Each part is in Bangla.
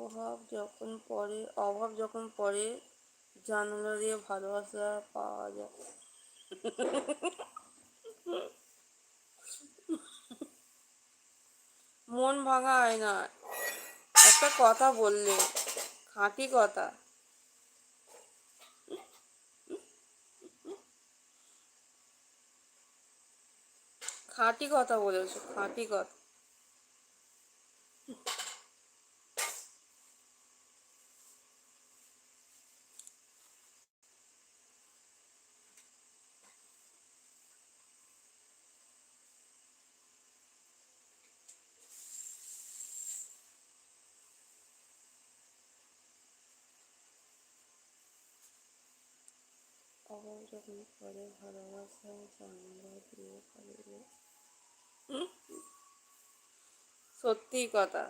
অভাব যখন পড়ে জানালা দিয়ে ভালোবাসা পাওয়া যায়। মন ভাঙা হয় না, একটা কথা বললে, খাঁটি কথা। খাঁটি কথা বলেছো, খাঁটি কথা। অভাব যখন পড়ে ভালোবাসা জানালা দিয়ে পালিয়ে। সত্যি কথা।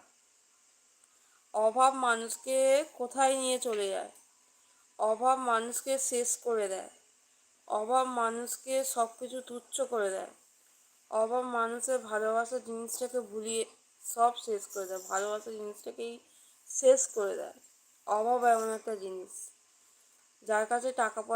অভাব মানুষকে কোথায় নিয়ে চলে যায়, অভাব মানুষকে শেষ করে দেয়, অভাব মানুষকে সব কিছু তুচ্ছ করে দেয়, অভাব মানুষের ভালোবাসা জিনিসটাকে ভুলিয়ে সব শেষ করে দেয়, ভালোবাসা জিনিসটাকেই শেষ করে দেয়। অভাব এমন একটা জিনিস, যার কাছে টাকা পয়সা